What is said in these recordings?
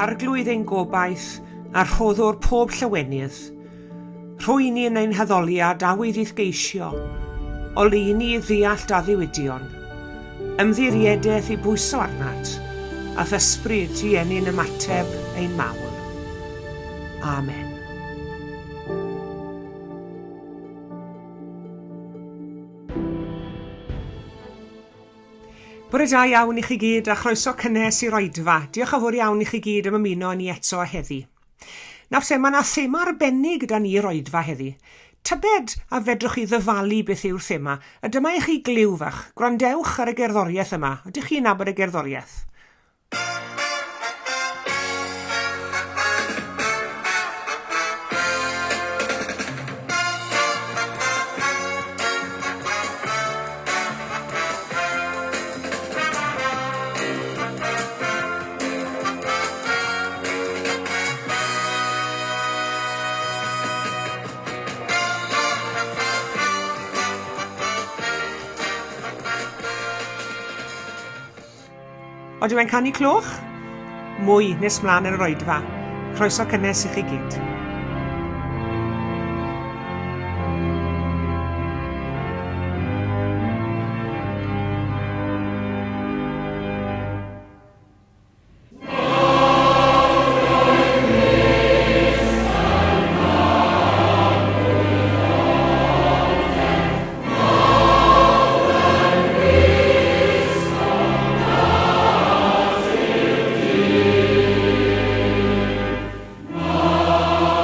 arglwydd ein gobaith a rhoddwr pob llawenydd. Rhwy ni yn ein heddoliad a wyddydd geisio, oleuni ddeallt a ddiwydion, ymddiriedeth i bwyso arnat, a thysbryd i enyn ymateb ein mawl. Amen. Bore da iawn i chi gyd a chroeso cynnes i'r oedfa. Diolch yn fawr iawn i chi gyd am ymuno ni eto heddi. Nawr se, mae yna thema arbennig gyda ni i'r oedfa heddi. Tybed a fedrwch chi ddyfalu beth yw'r thema, a dyma i chi gliw fach. Gwrandewch ar y gerddoriaeth yma. Ydych chi'n nabod y gerddoriaeth? Oedden nhw'n canu cloch? Mwy nes mlaen yn yr oedfa. Croeso cynnes i chi gyd. Oh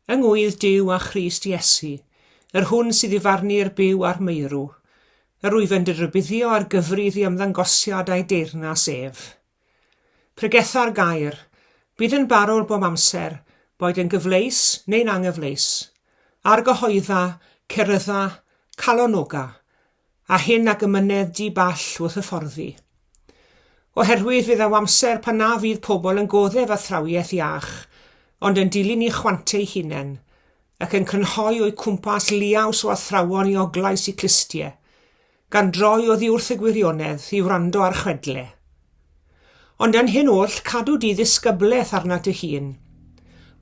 Yngwydd Duw a Christ Iesu, yr hwn sydd i farnu'r byw a'r meirw, yr wyf yn rybuddio ar gyfrydd i ymddangosiad a'i deyrnas ef. Pregetha'r gair, bydd yn barod bob amser, boed yn gyfleus neu'n anghyfleus, argyhoedda, cerydda, calonoga, a hyn ag ymynedd di-ball wrth hyfforddi. Oherwydd fydd am amser pan na fydd pobl yn goddef a thrawiaeth iach, ond yn dilyn i chwantau hunain, ac yn crynhoi o'i cwmpas liaws o athrawon i oglais i clistiau, gan droi oddi wrth y gwirionedd i wrando ar chwedle. Ond yn hyn oll cadw di ddisgyblaeth arnat y hun,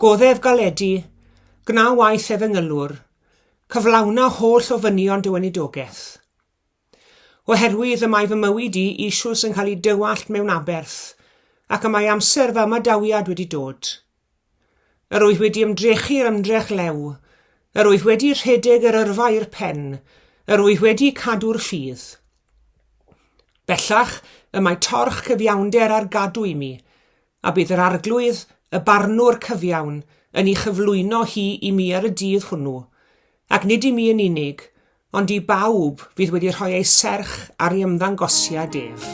goddef galedi, gna waith efengylwr, cyflawna holl o fynion dy weinidogaeth. Oherwydd y mae fy mywyd i isiws yn cael ei dywallt mewn aberth, ac y mae amser fy ymadawiad wedi dod. Yr wyth wedi ymdrechu'r ymdrech lew, yr wyth wedi rhedeg yr yrfa i'r pen, yr wyth wedi cadw'r ffydd. Bellach y mae torch cyfiawnder ar gadw i mi, a bydd yr arglwydd, y barnwr cyfiawn, yn ei chyflwyno hi i mi ar y dydd hwnnw, ac nid i mi yn unig, ond i bawb fydd wedi rhoi ei serch ar ei ymddangosiad ef.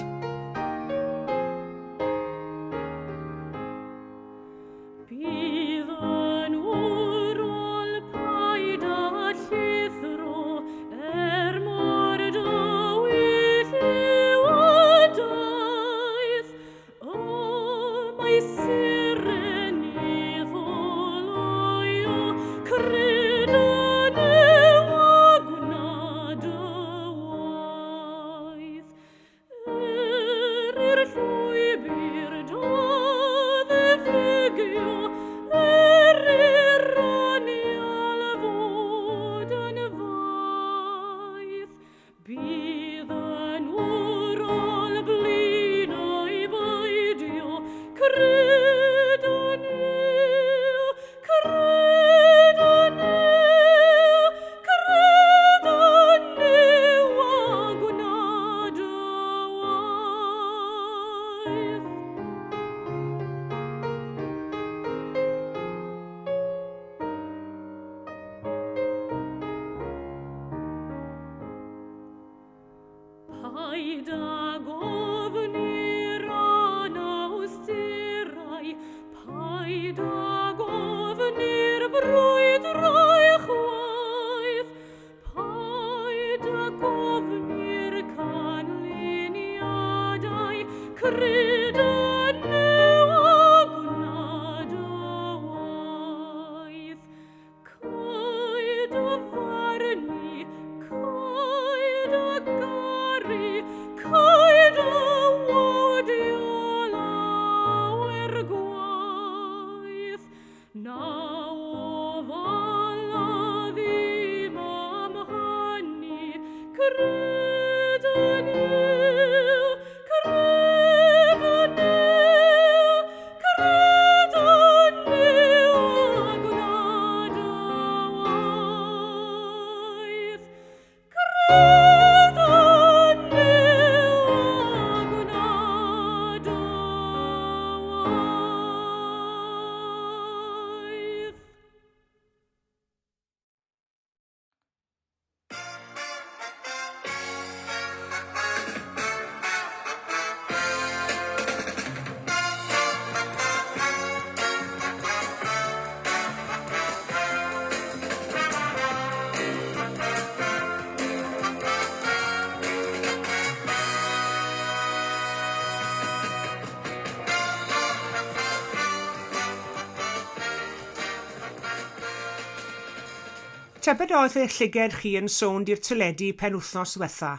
Tybed oedd eich llyged chi yn sôn di'r teledu penwythnos diwetha.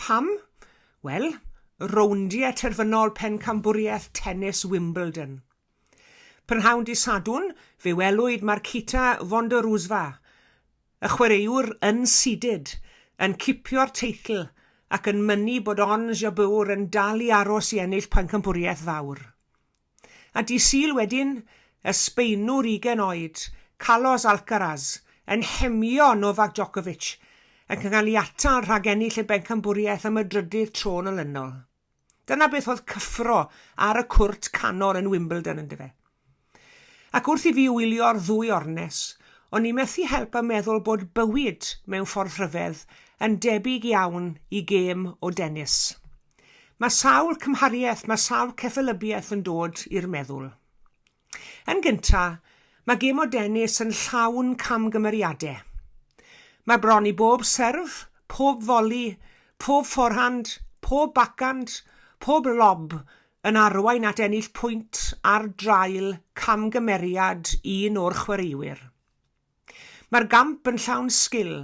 Pam? Wel, rowndiau terfynol pencambwriaeth tennis Wimbledon. Prynhawn di Sadwn, fe welwyd Marquita Vondrousova, y chwaraewr yn seeded, yn cipio'r teitl ac yn mynnu bod Ons Jabeur yn dal i aros i ennill pencambwriaeth fawr. A di Sul wedyn, y Sbeinwr 20 oed, Carlos Alcaraz, yn hemio Novak Djokovic, yn cael ei atal rhag ennill y bencambwriaeth am y drydydd tro'n olynol. Dyna beth oedd cyffro ar y cwrt canol yn Wimbledon yn dyfe. Ac wrth i fi wylio'r ddwy ornes, o'n i methu help a meddwl bod bywyd mewn ffordd rhyfedd yn debyg iawn i gêm o dennis. Mae sawl cymhariaeth, mae sawl ceffylybiaeth yn dod i'r meddwl. Yn gyntaf, mae gêm o dennis yn llawn camgymeriadau. Mae bron i bob serf, pob foli, pob forehand, pob backhand, pob lob yn arwain at ennill pwynt ar drail camgymeriad un o'r chwaraewyr. Mae'r gamp yn llawn sgil,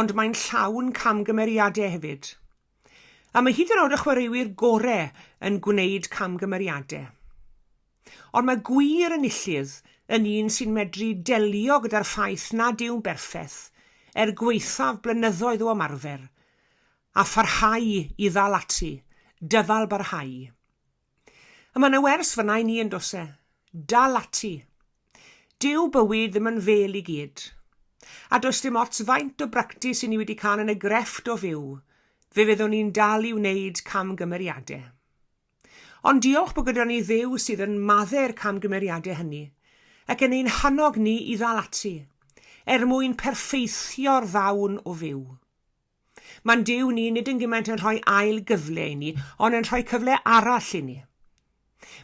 ond mae'n llawn camgymeriadau hefyd. A mae hyd yn oed y chwaraewyr gorau yn gwneud camgymeriadau. Ond mae gwir enillydd yn un sy'n medru delio gyda'r ffaith nad yw'n berffeth, gweithaf blynyddoedd o ymarfer, a pharhau i ddal ati, dyfal barhau. A mae yna wers fyna i ni yn dos e, dal ati. Dyw bywyd ddim yn fel i gyd. A does dim ots faint o bractis i ni wedi cael yn y grefft o fyw, fe fyddwn ni'n dal i wneud camgymeriadau. Ond diolch bod gyda ni Dduw sydd yn maddau'r camgymeriadau hynny, ac yn ein hannog ni i ddal ati, mwyn perffeithio'r ddawn o fyw. Mae'n Duw ni nid yn gymaint yn rhoi ail gyfle i ni, ond yn rhoi cyfle arall i ni.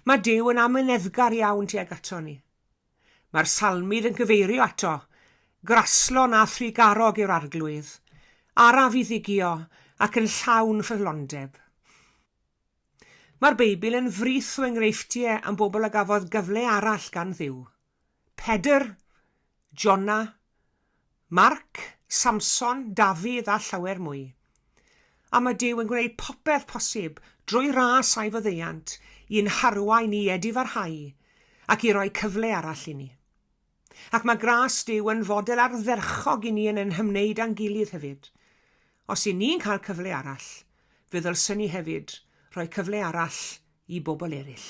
Mae Duw yn amyneddgar iawn tuag ato ni. Mae'r salmydd yn cyfeirio ato, graslon a thrigarog yw'r arglwydd, araf i ddigio ac yn llawn ffyrlondeb. Mae'r Beibl yn frith o enghreifftiau am bobl a gafodd gyfle arall gan Dduw. Pedr, Jona, Marc, Samson, Dafydd a llawer mwy. A mae Duw yn gwneud popeth posib drwy ras a'i fyddeiant i'n harwain i edifarhau ac i roi cyfle arall i ni. Ac mae gras Duw yn fodel ardderchog i ni yn hymwneud â'n gilydd hefyd. Os i ni'n cael cyfle arall, fe ddylsyn ni hefyd rhoi cyfle arall i bobl eraill.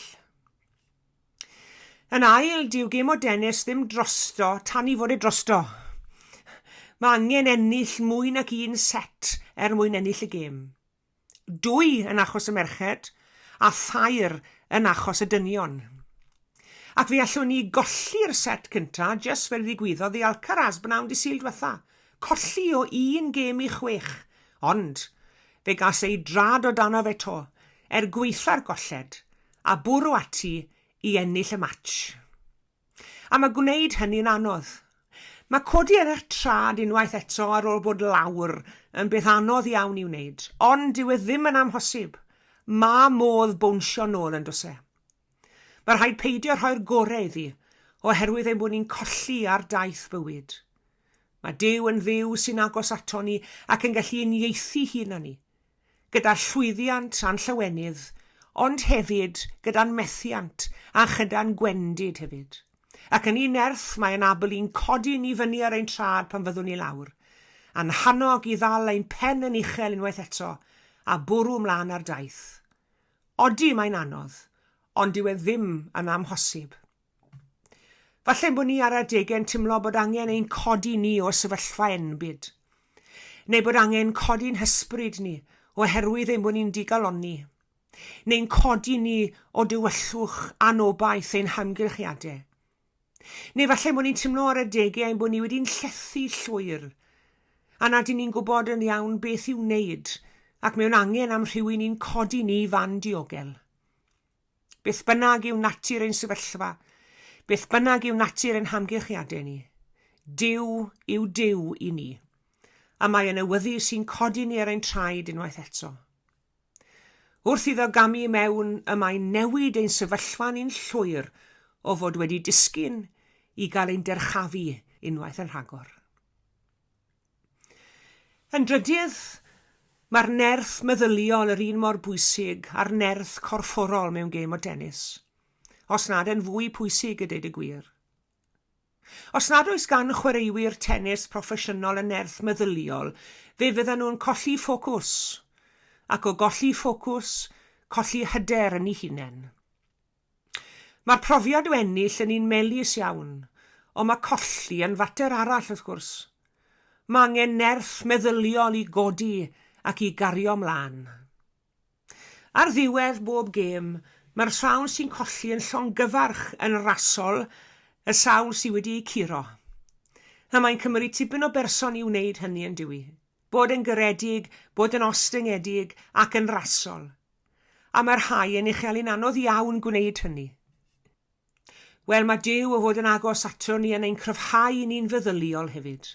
Yn ail, dyw gêm o dennis ddim drosto tan i fod e drosto. Mae angen ennill mwy nac un set mwyn ennill y gêm. 2 yn achos y merched a 3 yn achos y dynion. Ac fe allwn ni golli'r set cyntaf jyst fel ddigwyddodd i Alcaraz b'nawn dydd Sul diwetha. Colli o 1 gêm i 6, ond fe gas ei drad o dano fe to, gweitha'r golled a bwrw ati i ennill y match. A mae gwneud hynny'n anodd. Mae codi ar eich trad unwaith eto ar ôl bod lawr yn beth anodd iawn i wneud, ond dyw e ddim yn amhosib. Mae modd bwnsio nôl yn dos e. Mae rhaid peidio rhoi'r gorau iddi, oherwydd ein bod ni'n colli ar daith bywyd. Mae Duw yn Dduw sy'n agos ato ni ac yn gallu uniaethu hun â ni, gyda'r llwyddiant a'n llawenydd, ond hefyd gyda'n methiant a chyda'n gwendid hefyd. Ac yn un nerth mae yn abel i'n codi ni fyny ar ein trad pan fyddwn ni lawr, a'n hannog i ddal ein pen yn uchel unwaith eto, a bwrw mlaen ar daith. Odi mae'n anodd, ond dyw e ddim yn amhosib. Falle bod ni ar adegau yn teimlo bod angen ein codi ni o sefyllfa enbyd, neu bod angen codi'n hysbryd ni oherwydd ein bod ni'n digaloni, neu'n codi ni o dywyllwch anobaith ein hamgylchiadau. Neu falle bod ni'n teimlo ar adegau ein bod ni wedi'n llethu llwyr, a nad ni'n gwybod yn iawn beth i'w wneud, ac mewn angen am rhywun i'n codi ni fan diogel. Beth bynnag yw natur ein sefyllfa, beth bynnag yw natur ein hamgylchiadau ni, Duw yw Duw i ni, a mae yn awyddus sy'n codi ni ar ein traed unwaith eto. Wrth iddo gamu mewn y mae newid ein sefyllfa ni'n llwyr o fod wedi disgyn i gael ein derchafu unwaith yn rhagor. Yn drydydd, mae'r nerth meddyliol yr un mor bwysig a'r nerth corfforol mewn gêm o dennis, os nad yn fwy pwysig y deud y gwir. Os nad oes gan chwaraewyr tennis proffesiynol y nerth meddyliol, fe fyddan nhw'n colli ffocws, ac o golli ffocws, colli hyder yn ei hunain. Mae'r profiad o ennill yn un melys iawn, ond mae colli yn fater arall wrth gwrs. Mae angen nerth meddyliol i godi ac i gario mlaen. Ar ddiwedd bob gêm, mae'r llawn sy'n colli yn llongyfarch yn rasol y sawl sydd wedi ei curo. A mae'n cymryd tipyn o berson i wneud hynny yn dywi, bod yn garedig, bod yn ostyngedig ac yn rasol. A mae'r rhai yn uchel'n anodd iawn gwneud hynny. Wel, mae Duw o fod yn agos ato ni yn ein cryfhau ni'n feddyliol hefyd,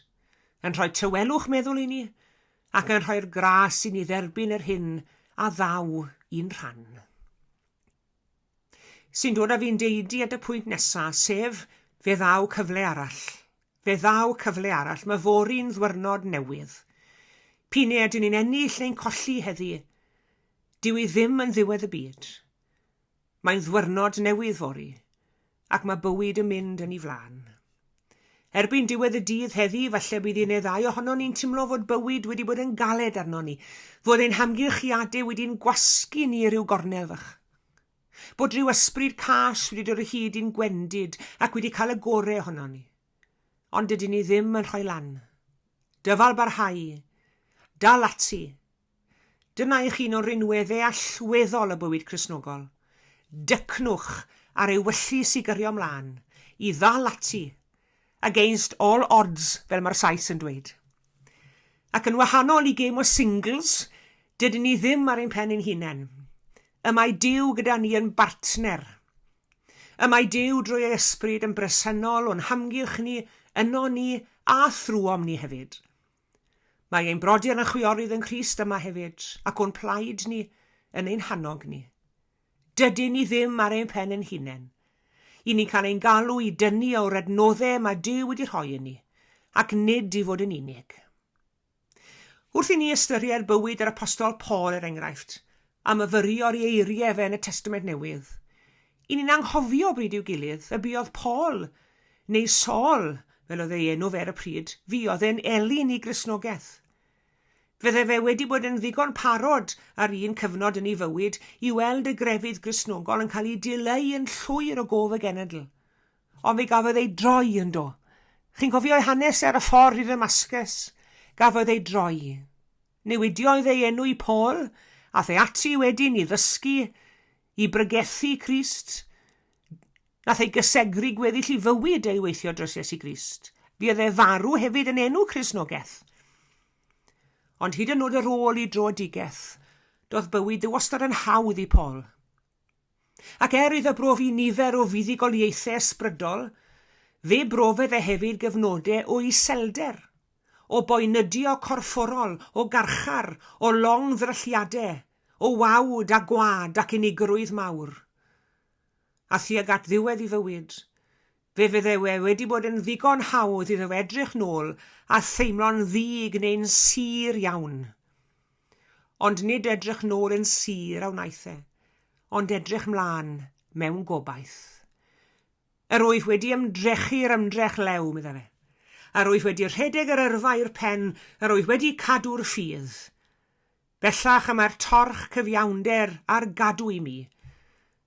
yn rhoi tywelwch meddwl i ni, ac yn rhoi'r gras i ni dderbyn yr hyn a ddaw i'n rhan. Sy'n dod â fi'n deudi at y pwynt nesaf, sef fe ddaw cyfle arall. Fe ddaw cyfle arall, mae fori'n ddwyrnod newydd. P'un ydyn ni'n ennill neu'n colli heddi, dyw i ddim yn ddiwedd y byd. Mae'n ddwyrnod newydd fori, ac mae bywyd yn mynd yn ei flaen. Erbyn diwedd y dydd heddi, falle bydd un neu ddau ohono ni'n teimlo fod bywyd wedi bod yn galed arno ni, fod ein hamgylchiadau wedi'n gwasgu ni rhyw gornelfach. Bod rhyw ysbryd cas wedi dod o hyd i'n gwendid ac wedi cael y gorau ohono ni. Ond dydyn ni ddim yn rhoi lan. Dyfal barhau, dal ati. Dyna i chi un o'r rinweddau allweddol y bywyd Cristnogol. Dycnwch ar ei wyllu sy'n gyrio ymlaen, i ddal ati, against all odds, fel mae'r Sais yn dweud. Ac yn wahanol i gêm o singles, dydyn ni ddim ar ein pen ein hunain. Y mae Duw gyda ni yn bartner. Y mae Duw drwy ei ysbryd yn bresennol o'n hamgylch ni, yno ni a thrwom ni hefyd. Mae ein brodyr yn chwiorydd yn Crist yma hefyd, ac o'n plaid ni yn ein hannog ni. Dydyn ni ddim ar ein pen ein hunain. I ni cael ein galw i dynnu o'r adnoddau mae Duw wedi rhoi yn ni, ac nid i fod yn unig. Wrth i ni ystyried bywyd yr apostol Paul er enghraifft, a myfyrio'r eiriau fe yn y Testament Newydd, i ni'n anghofio bryd i'w gilydd y buodd Paul, neu Saul, fel oedd ei enw fe ar y pryd, fuodd e'n elin i Gristnogaeth. Fydde fe wedi bod yn ddigon parod ar un cyfnod yn ei fywyd i weld y grefydd Gristnogol yn cael ei dileu yn llwyr o gof y genedl. Ond fe gafodd ei droi yn do. Chi'n cofio ei hanes ar y ffordd i Damascus? Gafodd ei droi. Newidiodd ei enw i Paul, a the ati wedyn i ddysgu, i brygethu Crist. Nath ei gysegru gweddill i fywyd ei weithio dros Iesu Grist. Buodd e farw hefyd yn enw Cristnogaeth. Ond hyd yn oed ar ôl i droedigaeth, doedd bywyd wastad yn hawdd i Paul. Ac iddo brofi nifer o fuddugoliaethau ysbrydol, fe brofedd e hefyd gyfnodau o iselder, o boenydio corfforol, o garchar, o long ddrylliadau, o wawd a gwad ac unigrwydd mawr. A thuag at ddiwedd i fywyd, fe fydde wedi bod yn ddigon hawdd iddo edrych nôl a theimlo'n ddig neu'n sir iawn. Ond nid edrych nôl yn sir a wnaeth e, ond edrych mlaen mewn gobaith. Yr wyf wedi ymdrechu'r ymdrech lew, medda fe. Yr wyf wedi rhedeg yr yrfa i'r pen, yr wyf wedi cadw'r ffydd. Bellach y mae'r torch cyfiawnder ar gadw i mi,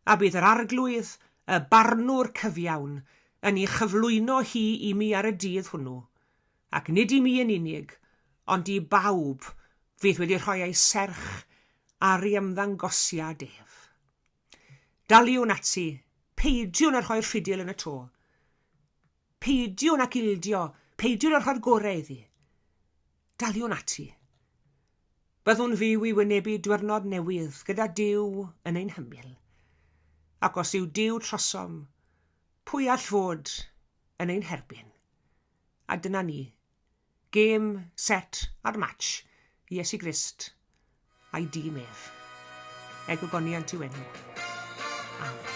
a bydd yr arglwydd, y barnwr cyfiawn, yn ei chyflwyno hi i mi ar y dydd hwnnw, ac nid i mi yn unig, ond i bawb fydd wedi rhoi ei serch ar ei ymddangosiad ef. Daliwn ati, peidiwn ar rhoi'r ffidil yn y to. Peidiwn ac ildio, peidiwn ar rhoi'r gorau iddi. Daliwn ati. Byddwn fyw i wynebu diwrnod newydd gyda Duw yn ein hymyl. Ac os yw Duw trosom, pwy all fod yn ein herbyn? A dyna ni, gêm, set a'r match i Iesu Grist a'i dîm ef. Eg o goniant i'w enw. Amen.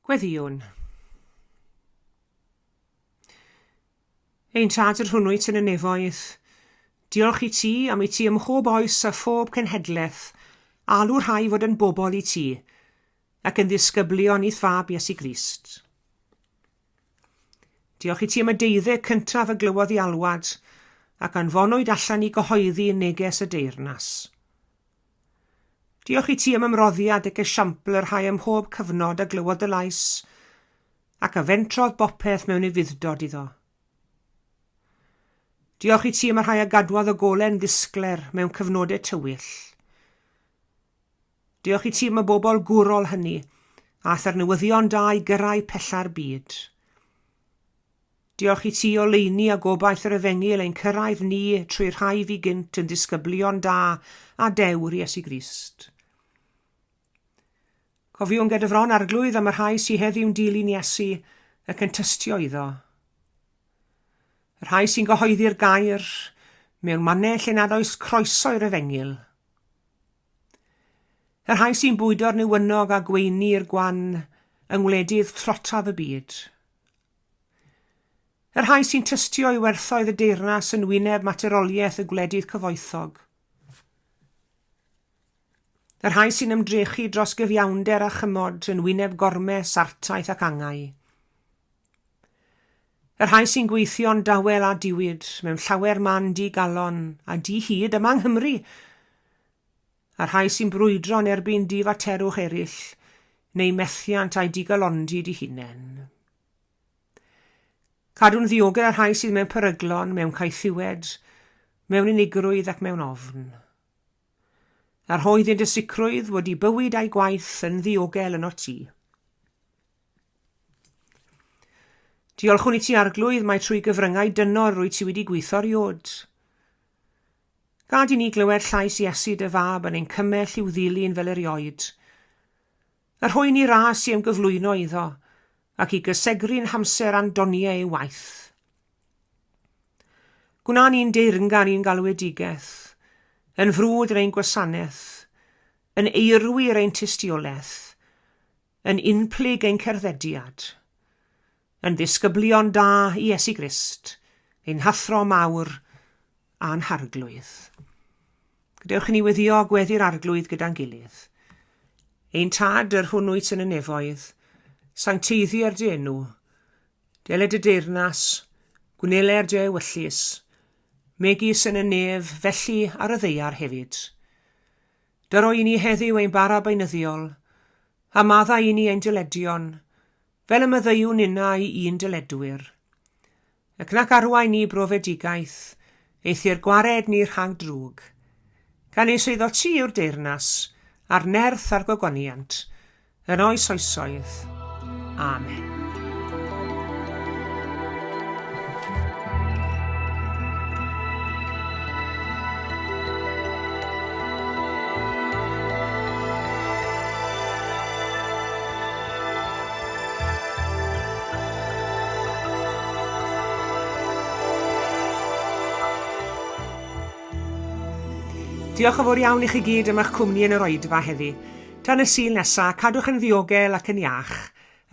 Gweddiwn. Ein tad yr hwnnwyd yn y nefoedd. Diolch i ti am i ti ym mhob oes a phob cenhedlaeth, alw rhai fod yn bobl i ti, ac yn ddisgyblion i thfab Iesu Grist. Diolch i ti am y deuddeg cyntaf y glywodd i alwad, ac anfonwyd allan i gyhoeddi neges y deyrnas. Diolch i ti am ymroddiad ac esiampl yr rhai ym mhob cyfnod y glywodd y lais, ac a fentrodd bopeth mewn ei fuddod iddo. Diolch i ti am y rhai a gadwodd y golen ddisgler mewn cyfnodau tywyll. Diolch i ti am y bobl gwrol hynny, a ath newyddion da i gyrraedd pella'r byd. Diolch i ti o leini a gobaith yr efengil ein cyrraedd ni trwy'r rhai fi gynt yn disgyblion da a dewr Iesu Grist. Cofiwn gyda arglwydd am y rhai sy'n heddiw'n dilyn Iesu ac yn tystio iddo. Y rhai sy'n gyhoeddi'r gair mewn mannau lle nad oes croeso i'r efengil. Y rhai sy'n bwydo'r newynog a gweini'r gwan yng ngwledydd trotaf y byd. Y rhai sy'n tystio i werthoedd y deyrnas yn wyneb materoliaeth y gwledydd cyfoethog. Y rhai sy'n ymdrechu dros gyfiawnder a chymod yn wyneb gormau, sartaeth ac angau. Y rhai sy'n gweithio'n dawel a diwyd mewn llawer man di-galon a di-hyd yma yng Nghymru. A rhai sy'n brwydro'n erbyn difaterwch eraill neu methiant a'i digalondi di hunain. Cadw'n ddiogel ar rhai sydd mewn peryglon, mewn caethiwed, mewn unigrwydd ac mewn ofn. A'r hoedd yn sicrwydd wedi bywyd a'i gwaith yn ddiogel yn o ti. Diolchwn i ti arglwydd mai trwy gyfryngau dynol rwy ti wedi gweithio'r iod. Gad i ni glywed llais Iesu dy fab yn ein cymell i'w ddilyn fel erioed. Yr hwy ni ras i am gyflwyno iddo, ac i gysegru'n hamser andoniau ei waith. Gwna ni'n deyrngan i'n galwedigaeth, yn frwd yr ein gwasanaeth, yn eirwyr ein tystiolaeth, yn unplyg ein cerddediad, yn ddisgyblion da i Iesu Grist, ein hathro mawr a'n harglwydd. Gadewch i ni weddio gweddi'r arglwydd gyda'n gilydd. Ein tad yr hwnnwyd yn y nefoedd, sancteiddi'r dy enw, deled y deyrnas, gwnele'r dy ewyllus, megis yn y nef felly ar y ddeiar hefyd. Dyro i ni heddiw ein bara beinyddiol, a madda i ni ein dyledion, fel y myddeiwn unna i un dyledwyr. Ac nac arwain ni brofedigaeth, eithi'r gwared ni rhag drwg. Gan ei swyddog ti yw'r deyrnas, a'r nerth a'r gogoniant, yn oes oesoedd. Amen. Diolch yn fawr iawn i chi gyd am eich cwmni yn yr oedfa heddi. Tan y Sul nesaf, cadwch yn ddiogel ac yn iach,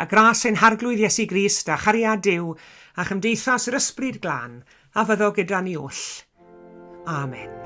a gras ein harglwydd Iesu Grist a chariad Duw a chymdeithas yr ysbryd glân, a fyddo gyda ni oll. Amen.